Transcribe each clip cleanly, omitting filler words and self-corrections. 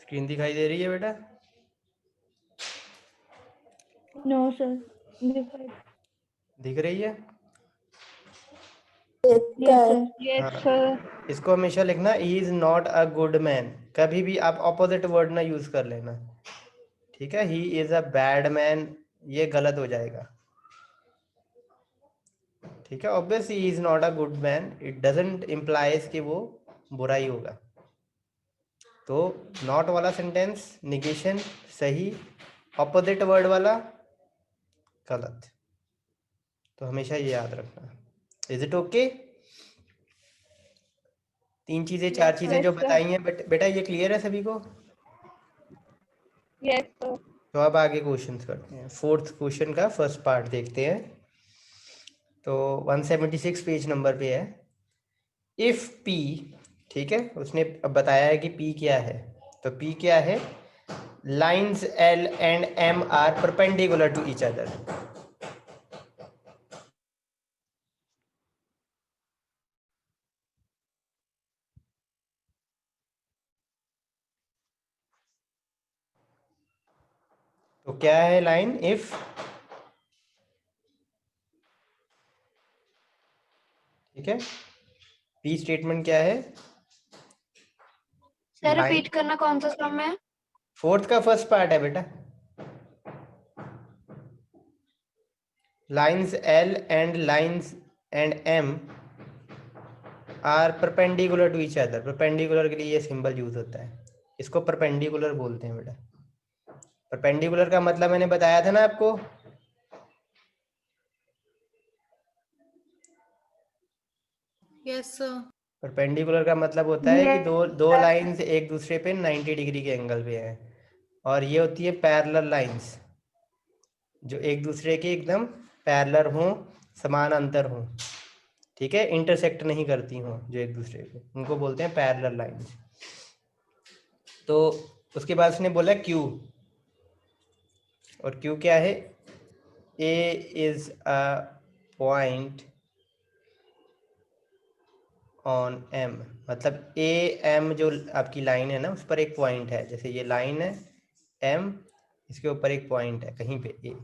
Screen दिखाई दे रही है बेटा? नो सर, दिखाई। दिख रही है? Yes sir. यस हाँ, सर। इसको हमेशा लिखना he is not a good man. कभी भी आप ऑपोजिट वर्ड ना यूज कर लेना, ठीक है? He is a bad man, ये गलत हो जाएगा, ठीक है? Obviously he is not a good man, it doesn't implies कि वो बुरा ही होगा। तो नॉट वाला सेंटेंस निगेशन सही, ऑपोजिट वर्ड वाला गलत। तो हमेशा ये याद रखना। Is it okay? तीन चीजें चार चीजें जो Yes, sir. बताई हैं बेटा, ये क्लियर है सभी को? Yes, sir. तो अब आगे क्वेश्चंस करते हैं। फोर्थ क्वेश्चन का फर्स्ट पार्ट देखते हैं। तो 176 पेज नंबर पे है। इफ P, ठीक है, उसने अब बताया है कि P क्या है। तो P क्या है? Lines L and M are perpendicular to each other. तो क्या है लाइन? इफ, ठीक है, P स्टेटमेंट क्या है? सर लाइन रिपीट करना कौन सा सम है? फोर्थ का फर्स्ट पार्ट है बेटा। Lines L and lines and M are perpendicular to each other. Perpendicular के लिए ये सिंबल यूज होता है, इसको परपेंडिकुलर बोलते हैं बेटा। परपेंडिकुलर का मतलब मैंने बताया था ना आपको। Yes sir. परपेंडिकुलर का मतलब होता है कि Yes, दो दो sir. लाइंस एक दूसरे पे 90 डिग्री के एंगल पे हैं, और ये होती है पैरेलल लाइंस, जो एक दूसरे के एकदम पैरेलल हों, समान अंतर हों, ठीक है, इंटरसेक्ट नहीं करती हों जो एक दूसरे को, उनको बोलते हैं पैरेलल लाइंस। तो उसके बाद उसने बोला क्यू, और क्यू क्या है? A is a point on M, मतलब ए एम जो आपकी लाइन है ना, उस पर एक पॉइंट है। जैसे ये लाइन है एम, इसके ऊपर एक पॉइंट है कहीं पे ए।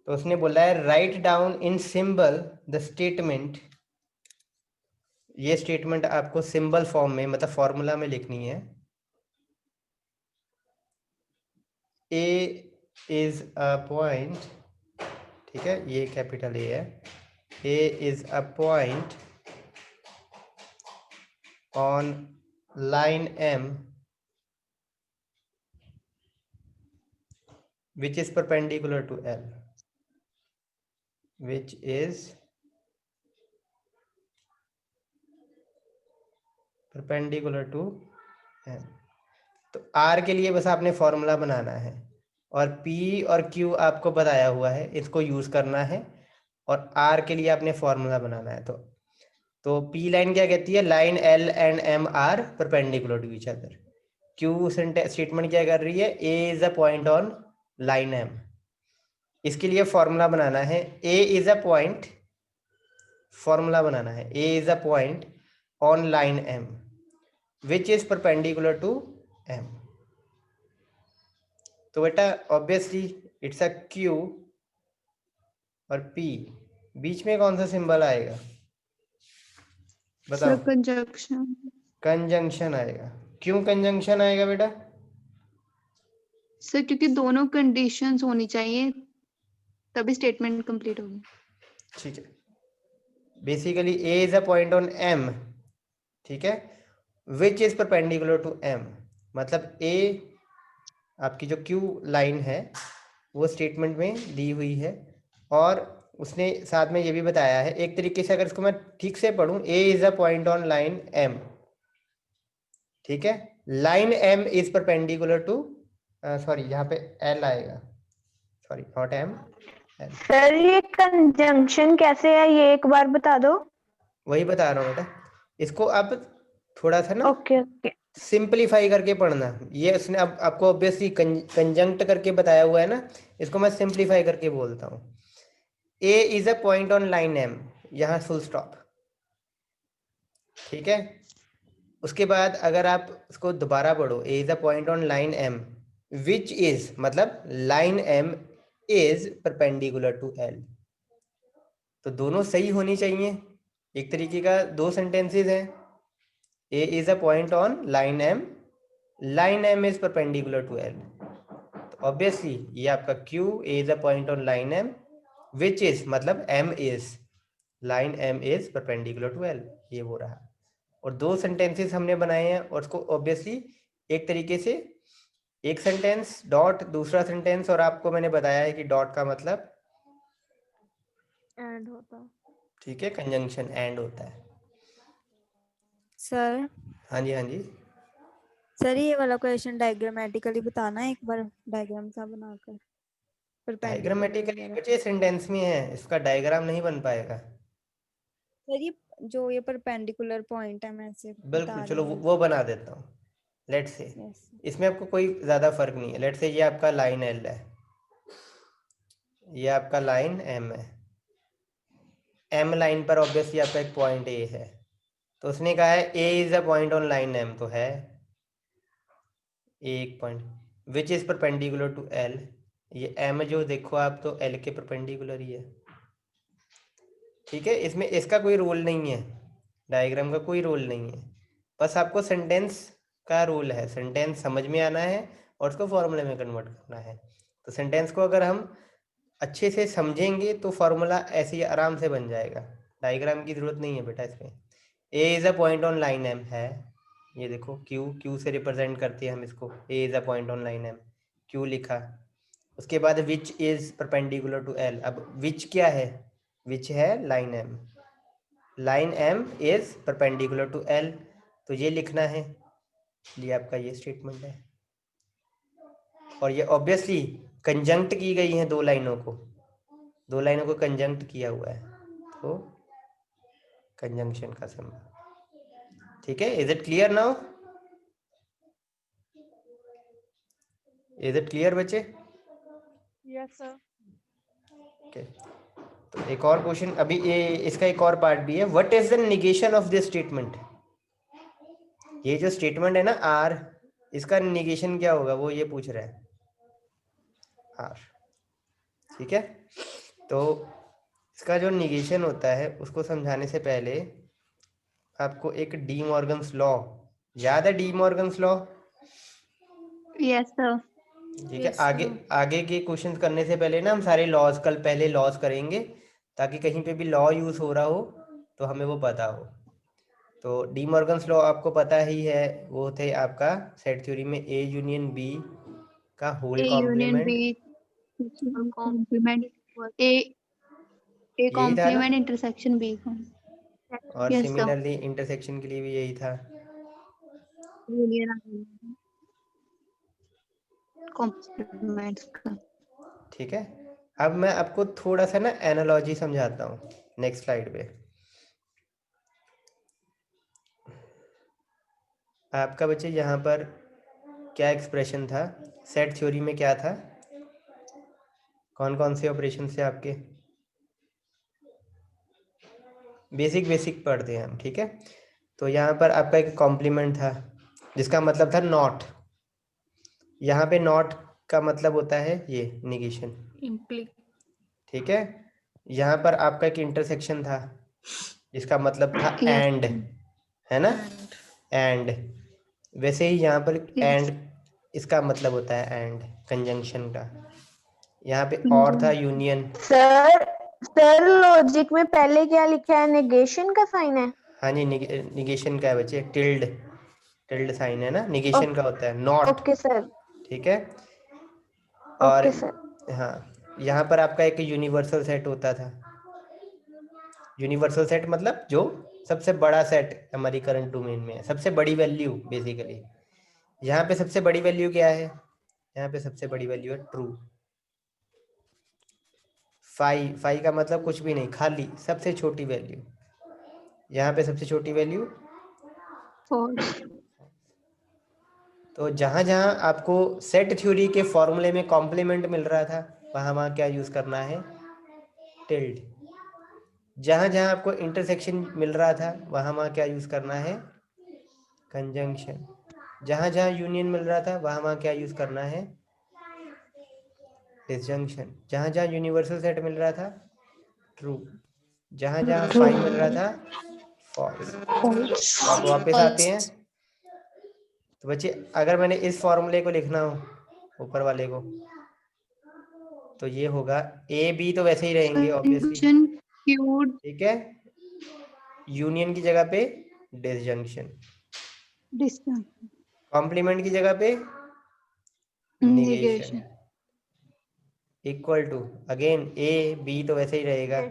तो उसने बोला है write down in symbol the statement. ये स्टेटमेंट आपको सिंबल फॉर्म में, मतलब फॉर्मूला में लिखनी है। ए इज अ पॉइंट, ठीक है, ये कैपिटल ए है। A is a point on line M which is perpendicular to L, which is perpendicular to M। तो R के लिए बस आपने फॉर्मूला बनाना है, और P और Q आपको बताया हुआ है, इसको यूज करना है, और R के लिए आपने फॉर्मूला बनाना है। तो P लाइन क्या कहती है? Line L and M are perpendicular to each other. Q statement क्या कर रही है? A is a point on line M। इसके लिए फॉर्मूला बनाना है, A is a point, formula बनाना है, A is a point on line M which is perpendicular to M। तो बेटा ऑब्वियसली इट्स अ Q, और P बीच में कौन सा सिंबल आएगा बताओ? Sir conjunction. कंजंक्शन आएगा। क्यों कंजंक्शन आएगा बेटा? सर क्योंकि दोनों कंडीशंस होनी चाहिए तभी स्टेटमेंट कंप्लीट होगी। ठीक है, basically A is a point on M, ठीक है, which is perpendicular to M, मतलब A आपकी जो Q लाइन है वो स्टेटमेंट में दी हुई है, और उसने साथ में ये भी बताया है, एक तरीके से अगर इसको मैं ठीक से पढ़ूं, A is a point on line M, ठीक है, line M is perpendicular to, sorry यहाँ पे L आएगा, sorry not M, L। Sir ये कंजंक्शन कैसे है, ये एक बार बता दो। वही बता रहा हूँ बेटा, इसको आप थोड़ा सा ना ओके ओके। सिंपलीफाई करके पढ़ना। ये उसने अब आपको ऑब्वियसली कंजंक्ट करके बताया हुआ है ना, इसको मैं सिंपलीफाई करके बोलता हूँ। A is a point on line M, यहाँ फुल स्टॉप, ठीक है। उसके बाद अगर आप उसको दोबारा पढ़ो, A is a point on line M which is, मतलब line M is perpendicular to L. तो दोनों सही होनी चाहिए, एक तरीके का दो सेंटेंसेस हैं। A is a point on line M is perpendicular to L. तो ऑब्वियसली ये आपका Q, A is a point on line M which is, मतलब M is, line M is perpendicular to L, ये वो रहा। और दो सेंटेंसेस हमने बनाए हैं, और उसको ऑब्वियसली एक तरीके से एक सेंटेंस डॉट, दूसरा सेंटेंस, और आपको मैंने बताया है कि डॉट का मतलब एंड होता। ठीक है, कंजंक्शन एंड होता है। सर हाँ जी, हाँ जी। सर ये वाला क्वेश्चन डायग्रामेटिकली बताना है, एक बार डायग्राम सा बनाकर परपेंडिकुलर डायग्रामेटिकली वगैरह। बच्चे सेंटेंस में है, इसका डायग्राम नहीं बन पाएगा। सर ये जो ये परपेंडिकुलर पॉइंट है मैं ऐसे बिल्कुल, बता चलो रही हूँ। वो बना देता हूँ। लेट से यस इसमें आपको कोई ज़्यादा फर्क नहीं है। लेट से ये आपका लाइन एल है, ये आपका लाइन एम है। एम लाइन पर ऑब्वियसली आपका एक पॉइंट ए है, तो उसने कहा है A is a point on line M, तो है एक point which is perpendicular to L. ये एम जो देखो आप, तो एल के परपेंडिकुलर ही है। ठीक है, इसमें इसका कोई रोल नहीं है, डायग्राम का कोई रोल नहीं है, बस आपको सेंटेंस का रोल है। सेंटेंस समझ में आना है और उसको फॉर्मूले में कन्वर्ट करना है। तो सेंटेंस को अगर हम अच्छे से समझेंगे तो फॉर्मूला ऐसे ही आराम से बन जाएगा, डायग्राम की जरूरत नहीं है बेटा इसमें। A is a point on line M है, ये देखो क्यू से रिप्रेजेंट करते हैं हम इसको, A is a point on line M, Q लिखा। उसके बाद which is perpendicular to L. अब विच क्या है, विच है line M, line M is perpendicular to L, तो ये लिखना है। ये आपका ये स्टेटमेंट है, और ये ऑब्वियसली कंजंक्ट की गई हैं, दो लाइनों को कंजंक्ट किया हुआ है, तो कंजंक्शन का सिंबल। ठीक है, is it clear now? Is it clear बच्चे? Yes sir. ओके, तो एक और क्वेश्चन अभी, ये इसका एक और पार्ट भी है। What is the negation of this statement. ये जो स्टेटमेंट है ना आर, इसका निगेशन क्या होगा, वो ये पूछ रहा है आर। ठीक है, तो इसका जो निगेशन होता है उसको समझाने से पहले आपको एक डी मॉर्गन्स लॉ याद है, D Morgan's law? Yes sir. ठीक है, Yes, आगे आगे के क्वेश्चंस करने से पहले ना हम सारे लॉज कल पहले लॉज करेंगे, ताकि कहीं पे भी लॉ यूज हो रहा हो तो हमें वो पता हो। तो डी मॉर्गन्स लॉ आपको पता ही है, वो थे आपका सेट थ्योरी में ए यूनियन बी का whole A union complement, B complement A A यही था ना? Complement intersection B. और यस सर। सिमिलरली इंटरसेक्शन के लिए भी यही था। यूनियन कॉम्प्लीमेंट्स का। ठीक है, अब मैं आपको थोड़ा सा ना एनालॉजी समझाता हूँ नेक्स्ट स्लाइड पे। आपका बच्चे यहाँ पर क्या एक्सप्रेशन था, सेट थ्योरी में क्या था, कौन कौन से ऑपरेशन से आपके बेसिक पढ़ते हैं हम। ठीक है, तो यहाँ पर आपका एक कॉम्प्लीमेंट था जिसका मतलब था नॉट। यहाँ पे नॉट का मतलब होता है ये निगेशन। ठीक है, यहाँ पर आपका एक इंटरसेक्शन था जिसका मतलब था यस एंड, है ना? एंड वैसे ही यहाँ पर यस। एंड, इसका मतलब होता है एंड, कंजंक्शन का। यहाँ पे और था यूनियन। सर सर लॉजिक में पहले क्या लिखा है, नेगेशन का साइन है? हाँ जी, निगेशन का है बच्चे, टिल्ड साइन है ना, निगेशन का होता है नॉट। Okay sir. ठीक है, और ओके सर। हाँ, यहाँ पर आपका एक यूनिवर्सल सेट होता था। यूनिवर्सल सेट मतलब जो सबसे बड़ा सेट हमारी करंट डोमेन में है, सबसे बड़ी वैल्यू बेसिकली। यहाँ पे सबसे बड़ी वैल्यू क्या है, यहाँ पे सबसे बड़ी वैल्यू है ट्रू। फाई का मतलब कुछ भी नहीं, खाली सबसे छोटी वैल्यू। यहाँ पे सबसे छोटी वैल्यू। फॉल्स। तो जहाँ जहाँ आपको सेट थ्योरी के फॉर्मूले में कॉम्प्लीमेंट मिल रहा था, वहाँ वहाँ क्या यूज करना है, टिल्ड। जहाँ जहाँ आपको इंटरसेक्शन मिल रहा था, वहाँ वहाँ क्या यूज करना है, कंजंक्शन, जहां जहां यूनियन मिल रहा था वहां वहां क्या यूज करना है, डिसजंक्शन। जहां जहां यूनिवर्सल सेट मिल रहा था ट्रू, जहां जहां फाई मिल रहा था फॉल्स। अब वापस आते हैं तो बच्चे अगर मैंने इस फॉर्मूले को लिखना हो ऊपर वाले को, तो ये होगा ए बी तो वैसे ही रहेंगे ऑब्वियसली, कंजंक्शन क्यू ठीक है। यूनियन की जगह पे डिसजंक्शन, डिस्टेंस कॉम्प्लीमेंट की जगह पे negation, negation equal to again A B तो वैसे ही रहेगा,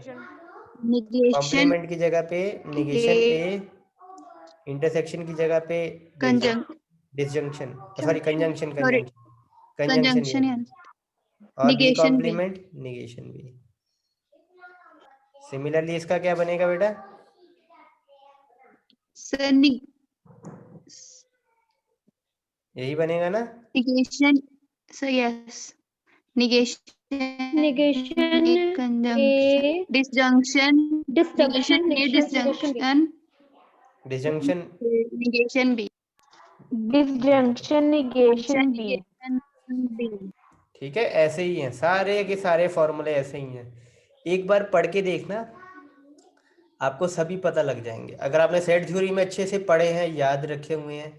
negation कॉम्प्लीमेंट की जगह पे निगेशन ए, इंटरसेक्शन की जगह पे conjunction disjunction, sorry conjunction sorry conjunction ये, conjunction and और बी negation भी कॉम्प्लीमेंट निगेशन बी। सिमिलरली इसका क्या बनेगा बेटा, sir यही बनेगा ना, negation so yes negation Negation conjunction A, disjunction disjunction, disjunction disjunction negation B disjunction negation B. negation B ठीक है। ऐसे ही हैं सारे के सारे फॉर्मूले, ऐसे ही हैं, एक बार पढ़ के देखना आपको सभी पता लग जाएंगे। अगर आपने सेट थ्योरी में अच्छे से पढ़े हैं, याद रखे हुए हैं,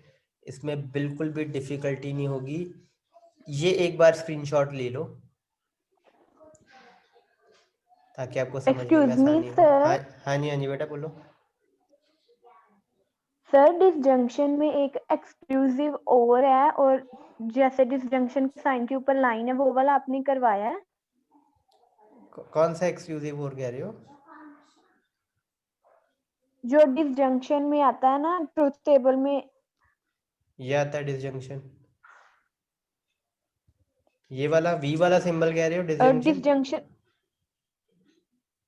इसमें बिल्कुल भी डिफिकल्टी नहीं होगी। ये एक बार स्क्रीनशॉट ले लो ताकि आपको समझने में एक्सक्यूज मी आसानी हो। सर, हाँ जी, हाँ जी बेटा बोलो। सर डिसजंक्शन में एक एक्सक्लूसिव और है, और जैसे डिसजंक्शन के साइन के ऊपर लाइन है वो वाला आपने करवाया है? कौन सा एक्सक्लूसिव और कह रहे हो? जो डिसजंक्शन में आता है ना ट्रुथ टेबल में। ये आता है डिसजंक्शन, ये वाला वी वाला सिंबल कह रहे हो, और डिसजंक्शन। डिसजंक्शन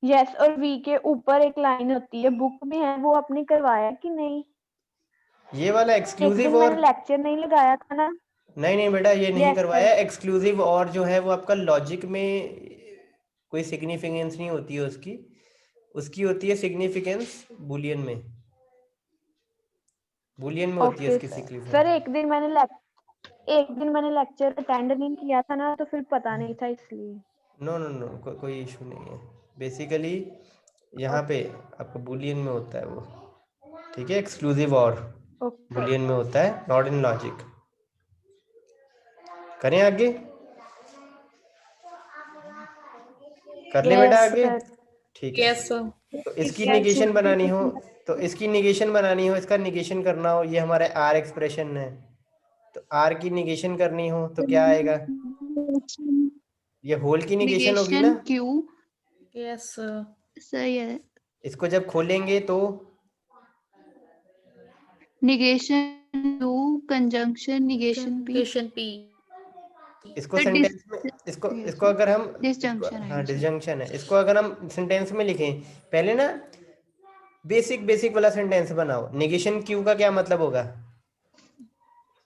यस, और वी के ऊपर एक लाइन होती है, बुक में है, वो आपने करवाया कि नहीं? ये वाला एक दिन एक्सक्लूसिव और मैंने लेक्चर नहीं लगाया था ना। नहीं बेटा, ये नहीं यस करवाया। सर। एक्सक्लूसिव और जो है वो आपका लॉजिक में कोई सिग्निफिकेंस नहीं होती है उसकी, उसकी होती है सिग्निफिकेंस बुलियन में, बुलियन में होती है ओके उसकी सर। सिग्निफिकेंस। सर एक दिन मैंने लेक्चर अटेंड नहीं किया था ना, तो फिर पता नहीं था इसलिए। नो नो नो, कोई इशू नहीं है। बेसिकली यहाँ पे आपका बुलियन में होता है वो, ठीक है। एक्सक्लूसिव और ओके बुलियन में होता है, नॉट इन लॉजिक। करें आगे, कर ले बेटा यस आगे, सर। ठीक है। तो इसकी निगेशन बनानी हो, तो इसकी निगेशन बनानी हो, इसका निगेशन करना हो, ये हमारे आर एक्सप्रेशन है, तो आर की निगेशन करनी हो तो क्या आएगा, ये होल की निगेशन होगी ना। negation Q yes sir. सही है इसको जब खोलेंगे तो negation Q conjunction negation B Conjunction P. इसको तो सेंटेंस में, इसको अगर हम disjunction है ये। डिसजंक्शन है, इसको अगर हम सेंटेंस में लिखें, पहले ना बेसिक वाला सेंटेंस बनाओ। निगेशन क्यू का क्या मतलब होगा,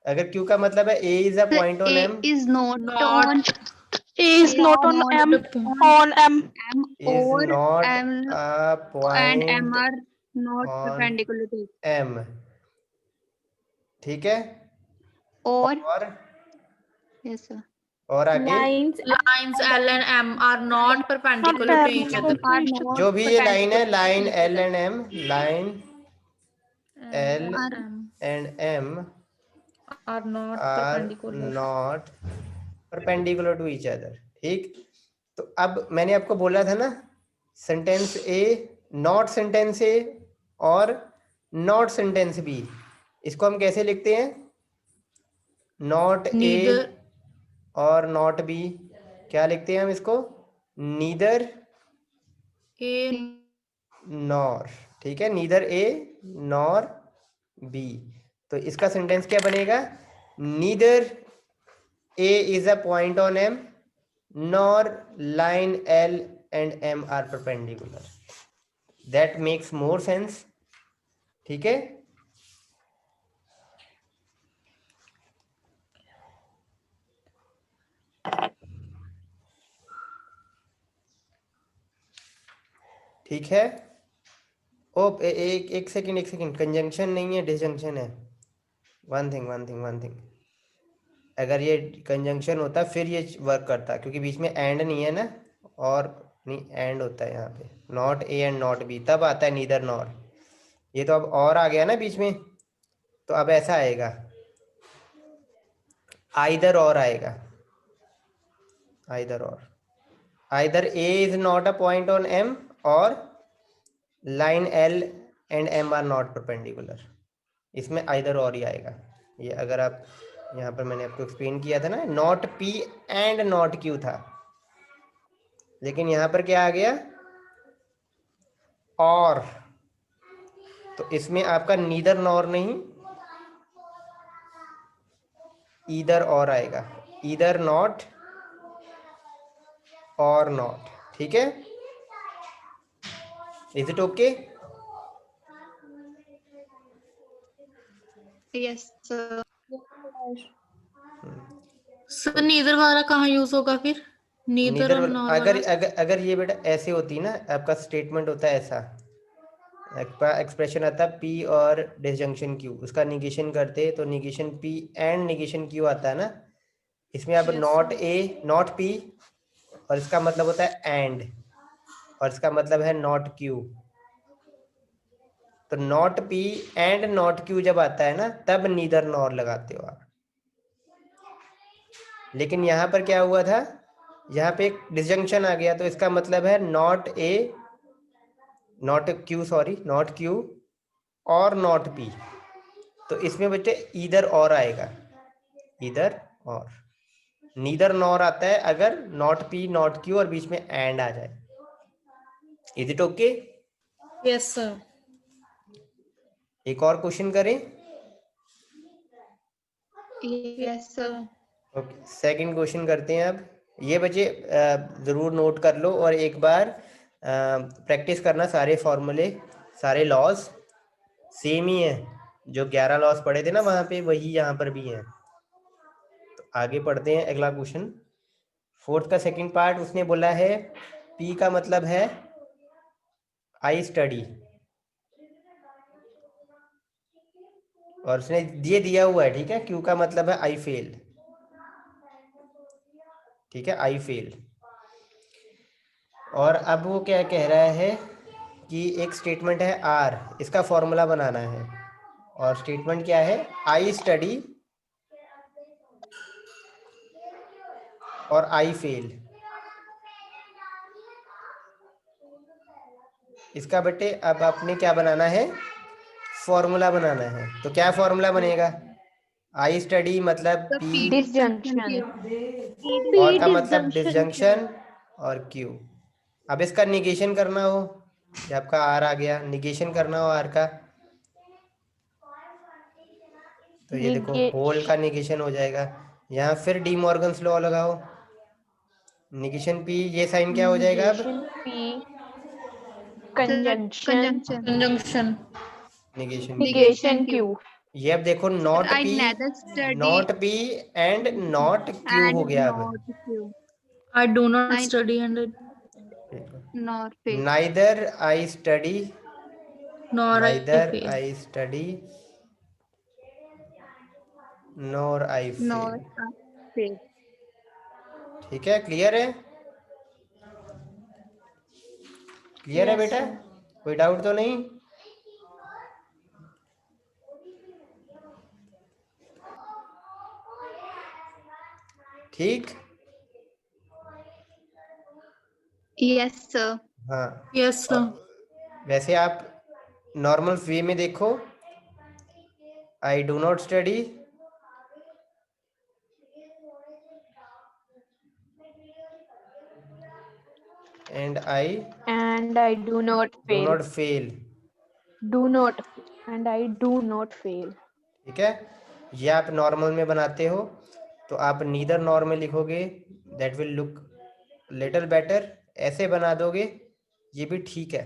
अगर क्यू का मतलब है A is a point on A M, is not Not on is not on M, on M. M is or not M a and M point are not on perpendicular to it. M, ठीक है। Or और yes sir. आगे lines Lines L and M are not perpendicular to each other. Are not जो भी ये line है, perpendicular to line each L other. And M, line L M and M are not are perpendicular. Not perpendicular to each other, ठीक। तो अब मैंने आपको बोला था ना, sentence A, not sentence A और नॉट सेंटेंस बी, इसको हम कैसे लिखते हैं, नॉट ए Neither और नॉट बी, क्या लिखते हैं हम इसको, नीदर A नॉर, ठीक है, नीदर ए नॉर बी। तो इसका सेंटेंस क्या बनेगा, neither A is a point on M nor line L and M are perpendicular. That makes more sense, ठीक है। ठीक है। ओ एक सेकंड, कंजंक्शन नहीं है, डिसजंक्शन है। वन थिंग, अगर ये कंजंक्शन होता फिर ये वर्क करता, क्योंकि बीच में एंड नहीं है ना, और नहीं एंड होता है यहाँ पे, not A and not be, तब आता है नीदर नॉर। ये तो अब और आ गया ना बीच में, तो अब ऐसा आएगा, आइदर और आएगा, either or, either A is not a point on M or line L and M are not perpendicular, इसमें आइदर और ही आएगा। ये अगर आप यहाँ पर मैंने आपको एक्सप्लेन किया था ना, not P and not Q था, लेकिन यहाँ पर क्या आ गया, और, तो इसमें आपका नीदर नॉर नहीं, ईदर और आएगा, ईदर नॉट और नॉट, ठीक है, is it okay? Yes sir. Sir neither वाला कहाँ यूज होगा फिर? नीदर नीदर और नॉर अगर वाला? अगर अगर ये बेटा ऐसे होती ना, आपका स्टेटमेंट होता है ऐसा, एक्सप्रेशन आता है पी और डिसजंक्शन क्यू, उसका निगेशन करते तो negation P and negation Q आता है ना, इसमें अब Yes, not sir. A not P, और इसका मतलब होता है एंड, और इसका मतलब है नॉट क्यू, तो not P and not Q जब आता है ना, तब नीदर नॉर लगाते हो आप। लेकिन यहाँ पर क्या हुआ था, यहाँ पे एक डिसजंक्शन आ गया, तो इसका मतलब है not a not Q, sorry not Q और नॉट पी, तो इसमें बच्चे ईदर और आएगा, ईदर और, नीदर नॉर आता है अगर नॉट पी नॉट क्यू और बीच में एंड आ जाए। Is it okay? Yes, sir. एक और क्वेश्चन करें? Yes sir. Okay, second question करते हैं अब। ये बच्चे ज़रूर नोट कर लो और एक बार प्रैक्टिस करना, सारे फॉर्मूले सारे लॉज सेम ही है, जो 11 लॉज पढ़े थे ना वहाँ पे, वही यहाँ पर भी हैं। तो आगे पढ़ते हैं अगला क्वेश्चन, फोर्थ का सेकंड पार्ट। उसने बोला है पी का मतलब है आई स्टडी, और उसने ये दिया हुआ है, ठीक है, क्यू का मतलब है आई फेल, ठीक है, आई फेल। और अब वो क्या कह रहा है कि एक स्टेटमेंट है आर, इसका फॉर्मूला बनाना है, और स्टेटमेंट क्या है, आई स्टडी और आई फेल। इसका बेटे अब आपने क्या बनाना है, फॉर्मूला बनाना है। तो क्या फॉर्मूला बनेगा, आई स्टडी मतलब पी, डिसजंक्शन, और का मतलब डिसजंक्शन, और क्यू। अब इसका निगेशन करना हो, ये आपका आर आ गया, निगेशन करना हो आर का, तो ये देखो होल का निगेशन हो जाएगा। यहाँ फिर डी मॉर्गन्स लॉ लगाओ, निगेशन पी, ये साइन क्या हो जाएगा अब, P conjunction, conjunction. Conjunction. Negation negation Q, ये अब देखो not I P, neither study not P and not Q हो and गया अब, not Q. I do not I study and nor fail. Neither I study, nor I neither fail. I study nor I Nor fail. fail. ठीक है, clear है, clear है Yes, बेटा, sir. कोई doubt तो नहीं? ठीक, Yes sir. हाँ। Yes, sir. वैसे आप नॉर्मल वे में देखो, I do not study, and I And I do not do fail. Not fail. Do not, and I do not fail. ठीक है, ये आप नॉर्मल में बनाते हो, तो आप नीदर नॉर में लिखोगे, that will look little better, ऐसे बना दोगे, ये भी ठीक है,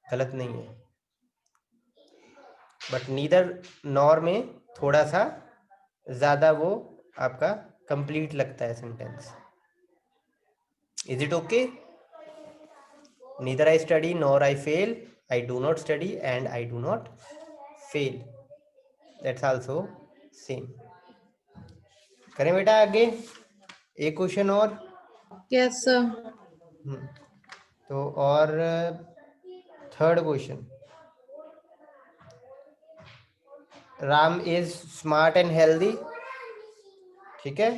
गलत नहीं है, बट नीदर नॉर में थोड़ा सा ज़्यादा वो आपका कंप्लीट लगता है sentence. Is it okay? Neither I study nor I fail, I do not study and I do not fail. That's also same. करें बेटा आगे, एक क्वेश्चन और। yes sir. तो और third question, Ram is smart and healthy, ठीक है।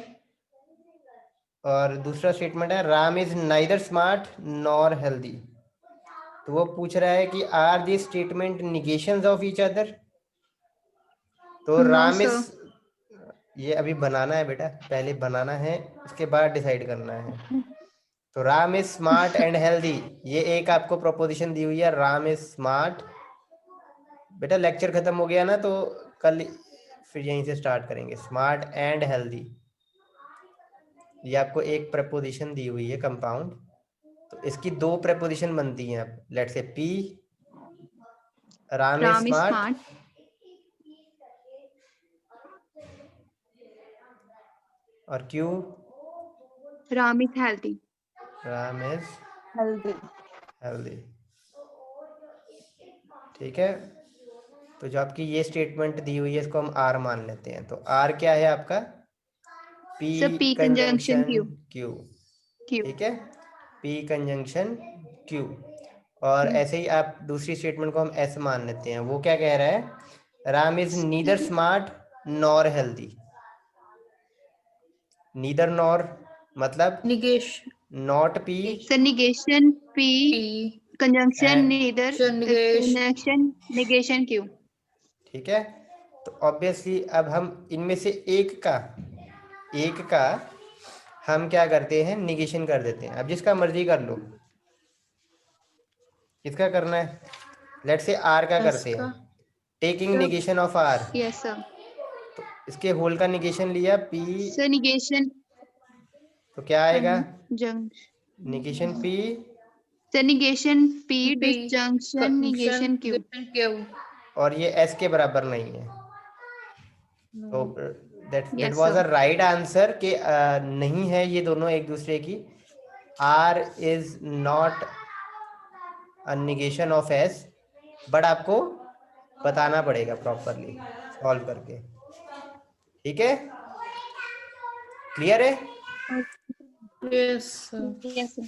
और दूसरा स्टेटमेंट है Ram is neither smart nor healthy. तो वो पूछ रहा है कि are the statement negations of each other. तो No, राम इज, sir. ये अभी बनाना है बेटा, पहले बनाना है उसके बाद डिसाइड करना है। तो Ram is smart and healthy, ये एक आपको प्रोपोजिशन दी हुई है, राम इज स्मार्ट। बेटा लेक्चर खत्म हो गया ना तो कल फिर यहीं से स्टार्ट करेंगे। स्मार्ट एंड हेल्दी, ये आपको एक प्रपोजिशन दी हुई है कंपाउंड, तो इसकी दो प्रपोजिशन बनती हैं। अब let's say P, Ram is Ram is smart, smart. और Q, Ram is healthy. Ram is healthy. Healthy, ठीक है। तो जो आपकी ये स्टेटमेंट दी हुई है इसको हम आर मान लेते हैं। तो आर क्या है आपका, P Sir, P conjunction conjunction Q. Q, Q. ठीक है, पी कंजंक्शन क्यू। और ऐसे ही आप दूसरी स्टेटमेंट को हम एस मान लेते हैं। वो क्या कह रहा है, Ram is neither smart nor healthy. Neither nor मतलब negation not P Sir, negation P. P Conjunction And- neither. negation Conjunction negation Q. ठीक है। तो ऑब्वियसली अब हम इनमें से एक का हम क्या करते हैं, निगेशन कर देते हैं। अब जिसका मर्जी कर लो, किसका करना है, लेट्स से आर का करते हैं, का taking negation of R. Yes, sir. तो इसके होल का निगेशन लिया पी, Sir, negation तो क्या आएगा, conjunction. Negation P, Sir, negation P. P Disjunction negation Q. Q और ये एस के बराबर नहीं है। तो that Yes, was a sir. Right answer कि नहीं है ये दोनों एक दूसरे की। R is not a negation of S, but आपको बताना पड़ेगा प्रॉपरली सॉल्व करके, ठीक है। क्लियर है, yes sir. Yes, sir.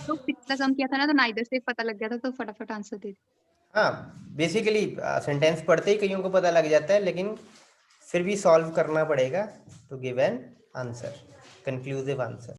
तो पिछला सम किया था ना तो नाइदर से पता लग गया था तो फटाफट आंसर दे दिया। हाँ बेसिकली सेंटेंस पढ़ते ही कईयों को पता लग जाता है, लेकिन फिर भी सॉल्व करना पड़ेगा to give an answer, conclusive answer.